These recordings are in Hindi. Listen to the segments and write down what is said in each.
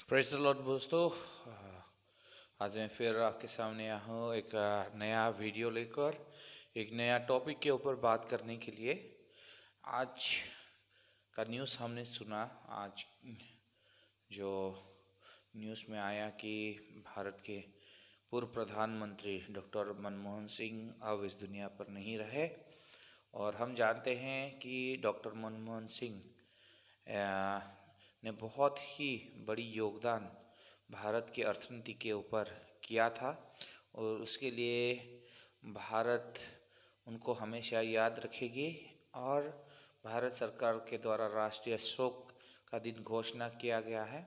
प्रेज़ द लॉर्ड दोस्तों। आज मैं फिर आपके सामने आया हूँ एक नया वीडियो लेकर एक नया टॉपिक के ऊपर बात करने के लिए। आज का न्यूज़ हमने सुना। आज जो न्यूज़ में आया कि भारत के पूर्व प्रधानमंत्री डॉक्टर मनमोहन सिंह अब इस दुनिया पर नहीं रहे। और हम जानते हैं कि डॉक्टर मनमोहन सिंह ने बहुत ही बड़ी योगदान भारत की अर्थनीति के ऊपर किया था और उसके लिए भारत उनको हमेशा याद रखेगी। और भारत सरकार के द्वारा राष्ट्रीय शोक का दिन घोषणा किया गया है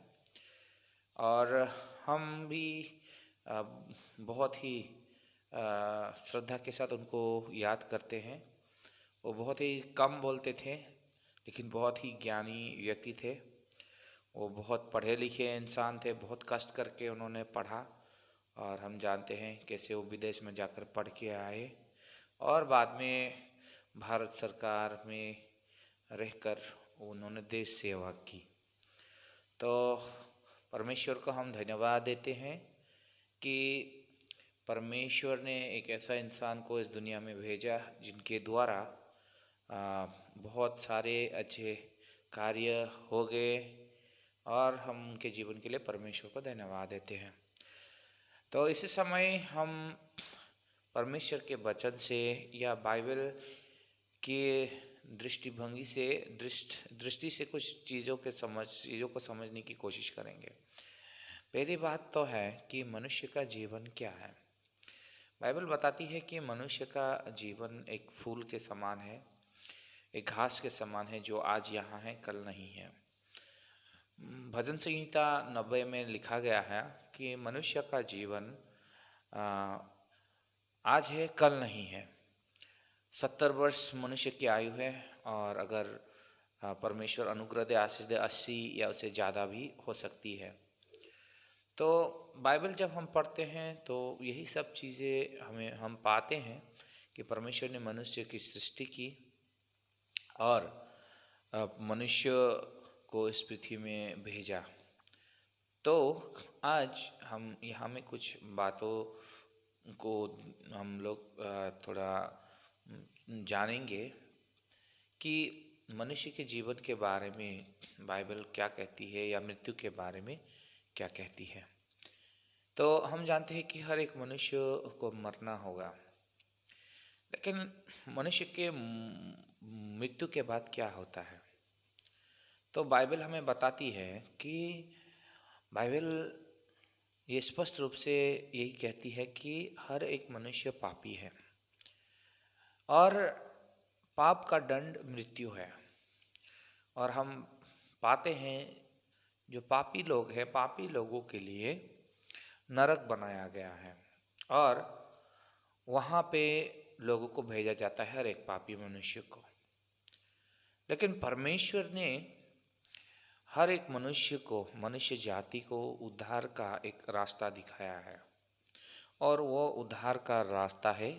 और हम भी बहुत ही श्रद्धा के साथ उनको याद करते हैं। वो बहुत ही कम बोलते थे लेकिन बहुत ही ज्ञानी व्यक्ति थे। वो बहुत पढ़े लिखे इंसान थे, बहुत कष्ट करके उन्होंने पढ़ा और हम जानते हैं कैसे वो विदेश में जाकर पढ़ के आए और बाद में भारत सरकार में रहकर उन्होंने देश सेवा की। तो परमेश्वर को हम धन्यवाद देते हैं कि परमेश्वर ने एक ऐसा इंसान को इस दुनिया में भेजा जिनके द्वारा बहुत सारे अच्छे कार्य हो गए और हम उनके जीवन के लिए परमेश्वर को धन्यवाद देते हैं। तो इस समय हम परमेश्वर के वचन से या बाइबल के दृष्टिभंगी से दृष्टि से कुछ चीज़ों को समझने की कोशिश करेंगे। पहली बात तो है कि मनुष्य का जीवन क्या है। बाइबल बताती है कि मनुष्य का जीवन एक फूल के समान है, एक घास के समान है जो आज यहाँ है कल नहीं है। भजन संहिता 90 में लिखा गया है कि मनुष्य का जीवन आज है कल नहीं है। 70 वर्ष मनुष्य की आयु है और अगर परमेश्वर अनुग्रह दे, आशीष दे, 80 या उससे ज़्यादा भी हो सकती है। तो बाइबल जब हम पढ़ते हैं तो यही सब चीज़ें हम पाते हैं कि परमेश्वर ने मनुष्य की सृष्टि की और मनुष्य को इस पृथ्वी में भेजा। तो आज हम यहाँ में कुछ बातों को हम लोग थोड़ा जानेंगे कि मनुष्य के जीवन के बारे में बाइबल क्या कहती है या मृत्यु के बारे में क्या कहती है। तो हम जानते हैं कि हर एक मनुष्य को मरना होगा, लेकिन मनुष्य के मृत्यु के बाद क्या होता है। तो बाइबल हमें बताती है कि बाइबल ये स्पष्ट रूप से यही कहती है कि हर एक मनुष्य पापी है और पाप का दंड मृत्यु है। और हम पाते हैं जो पापी लोग हैं, पापी लोगों के लिए नरक बनाया गया है और वहाँ पे लोगों को भेजा जाता है, हर एक पापी मनुष्य को। लेकिन परमेश्वर ने हर एक मनुष्य को, मनुष्य जाति को उद्धार का एक रास्ता दिखाया है और वो उद्धार का रास्ता है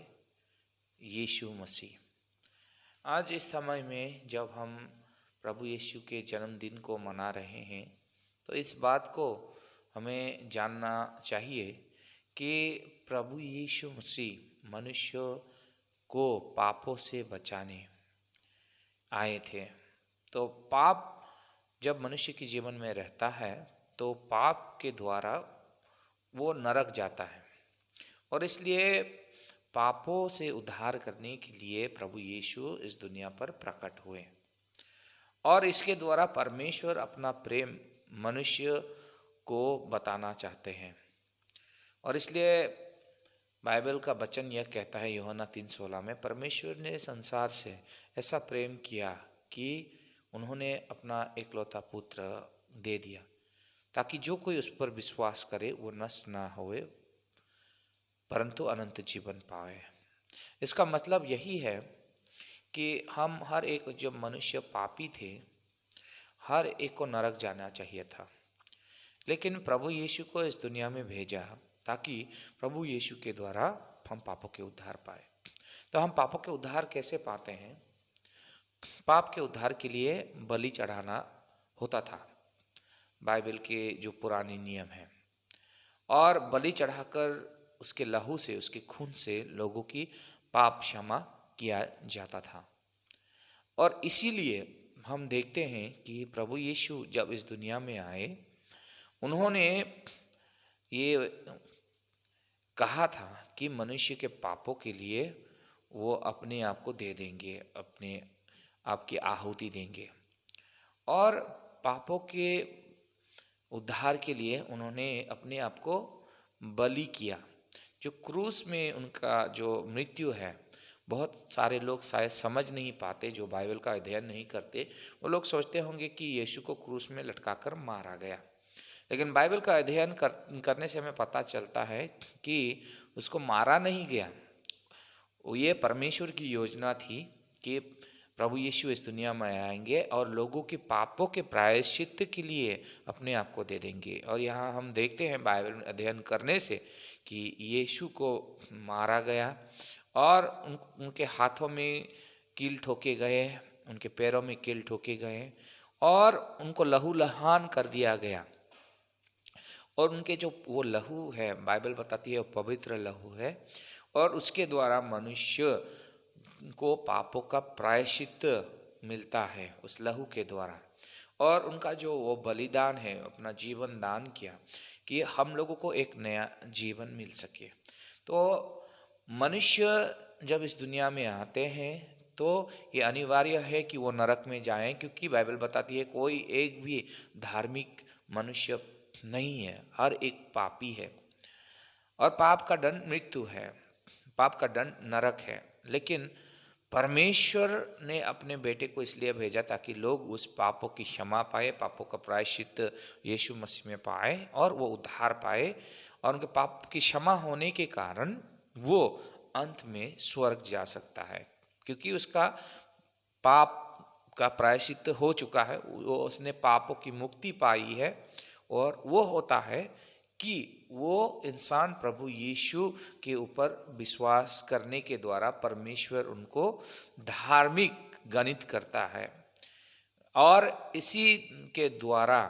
यीशु मसीह। आज इस समय में जब हम प्रभु यीशु के जन्मदिन को मना रहे हैं तो इस बात को हमें जानना चाहिए कि प्रभु यीशु मसीह मनुष्य को पापों से बचाने आए थे। तो पाप जब मनुष्य के जीवन में रहता है तो पाप के द्वारा वो नरक जाता है और इसलिए पापों से उद्धार करने के लिए प्रभु यीशु इस दुनिया पर प्रकट हुए और इसके द्वारा परमेश्वर अपना प्रेम मनुष्य को बताना चाहते हैं। और इसलिए बाइबल का वचन यह कहता है यूहन्ना 3:16 में, परमेश्वर ने संसार से ऐसा प्रेम किया कि उन्होंने अपना एकलौता पुत्र दे दिया ताकि जो कोई उस पर विश्वास करे वो नष्ट ना होए परंतु अनंत जीवन पाए। इसका मतलब यही है कि हम हर एक, जब मनुष्य पापी थे, हर एक को नरक जाना चाहिए था, लेकिन प्रभु यीशु को इस दुनिया में भेजा ताकि प्रभु यीशु के द्वारा हम पापों के उद्धार पाए। तो हम पापों के उद्धार कैसे पाते हैं? पाप के उद्धार के लिए बलि चढ़ाना होता था। बाइबल के जो पुराने नियम हैं, और बलि चढ़ाकर उसके लहू से, उसके खून से लोगों की पाप क्षमा किया जाता था। और इसीलिए हम देखते हैं कि प्रभु यीशु जब इस दुनिया में आए, उन्होंने ये कहा था कि मनुष्य के पापों के लिए वो अपने आप को दे देंगे, अपने आप की आहुति देंगे, और पापों के उद्धार के लिए उन्होंने अपने आप को बलि किया। जो क्रूस में उनका जो मृत्यु है, बहुत सारे लोग शायद समझ नहीं पाते, जो बाइबल का अध्ययन नहीं करते, वो लोग सोचते होंगे कि यीशु को क्रूस में लटकाकर मारा गया। लेकिन बाइबल का अध्ययन करने से हमें पता चलता है कि उसको मारा नहीं गया। ये परमेश्वर की योजना थी कि प्रभु यीशु इस दुनिया में आएंगे और लोगों के पापों के प्रायश्चित के लिए अपने आप को दे देंगे। और यहाँ हम देखते हैं बाइबल में अध्ययन करने से कि यीशु को मारा गया, और उनके हाथों में कील ठोके गए, उनके पैरों में कील ठोके गए, और उनको लहूलुहान कर दिया गया। और उनके जो वो लहू है, बाइबल बताती है वो पवित्र लहू है, और उसके द्वारा मनुष्य को पापों का प्रायश्चित मिलता है उस लहू के द्वारा। और उनका जो वो बलिदान है, अपना जीवन दान किया कि हम लोगों को एक नया जीवन मिल सके। तो मनुष्य जब इस दुनिया में आते हैं तो ये अनिवार्य है कि वो नरक में जाएं, क्योंकि बाइबल बताती है कोई एक भी धार्मिक मनुष्य नहीं है, हर एक पापी है, और पाप का दंड मृत्यु है, पाप का दंड नरक है। लेकिन परमेश्वर ने अपने बेटे को इसलिए भेजा ताकि लोग उस पापों की क्षमा पाए, पापों का प्रायश्चित यीशु मसीह में पाए, और वो उद्धार पाए, और उनके पाप की क्षमा होने के कारण वो अंत में स्वर्ग जा सकता है, क्योंकि उसका पाप का प्रायश्चित हो चुका है, वो उसने पापों की मुक्ति पाई है। और वो होता है कि वो इंसान प्रभु यीशु के ऊपर विश्वास करने के द्वारा परमेश्वर उनको धार्मिक गणित करता है, और इसी के द्वारा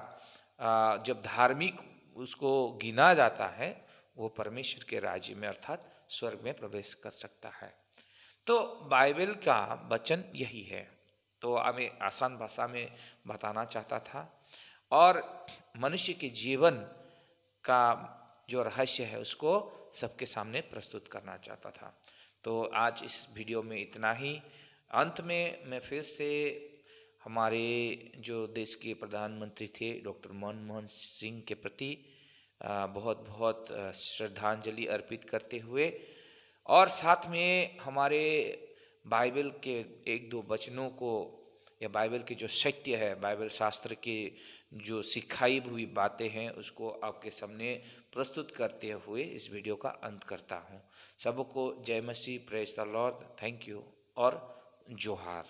जब धार्मिक उसको गिना जाता है, वो परमेश्वर के राज्य में अर्थात स्वर्ग में प्रवेश कर सकता है। तो बाइबल का वचन यही है। तो हमें आसान भाषा में बताना चाहता था, और मनुष्य के जीवन का जो रहस्य है उसको सबके सामने प्रस्तुत करना चाहता था। तो आज इस वीडियो में इतना ही। अंत में मैं फिर से हमारे जो देश के प्रधानमंत्री थे डॉक्टर मनमोहन सिंह के प्रति बहुत बहुत श्रद्धांजलि अर्पित करते हुए, और साथ में हमारे बाइबल के एक दो वचनों को, या बाइबल के जो सत्य है, बाइबल शास्त्र के जो सिखाई हुई बातें हैं, उसको आपके सामने प्रस्तुत करते हुए इस वीडियो का अंत करता हूँ। सबको जय मसीह, praise the Lord, thank you और जोहार।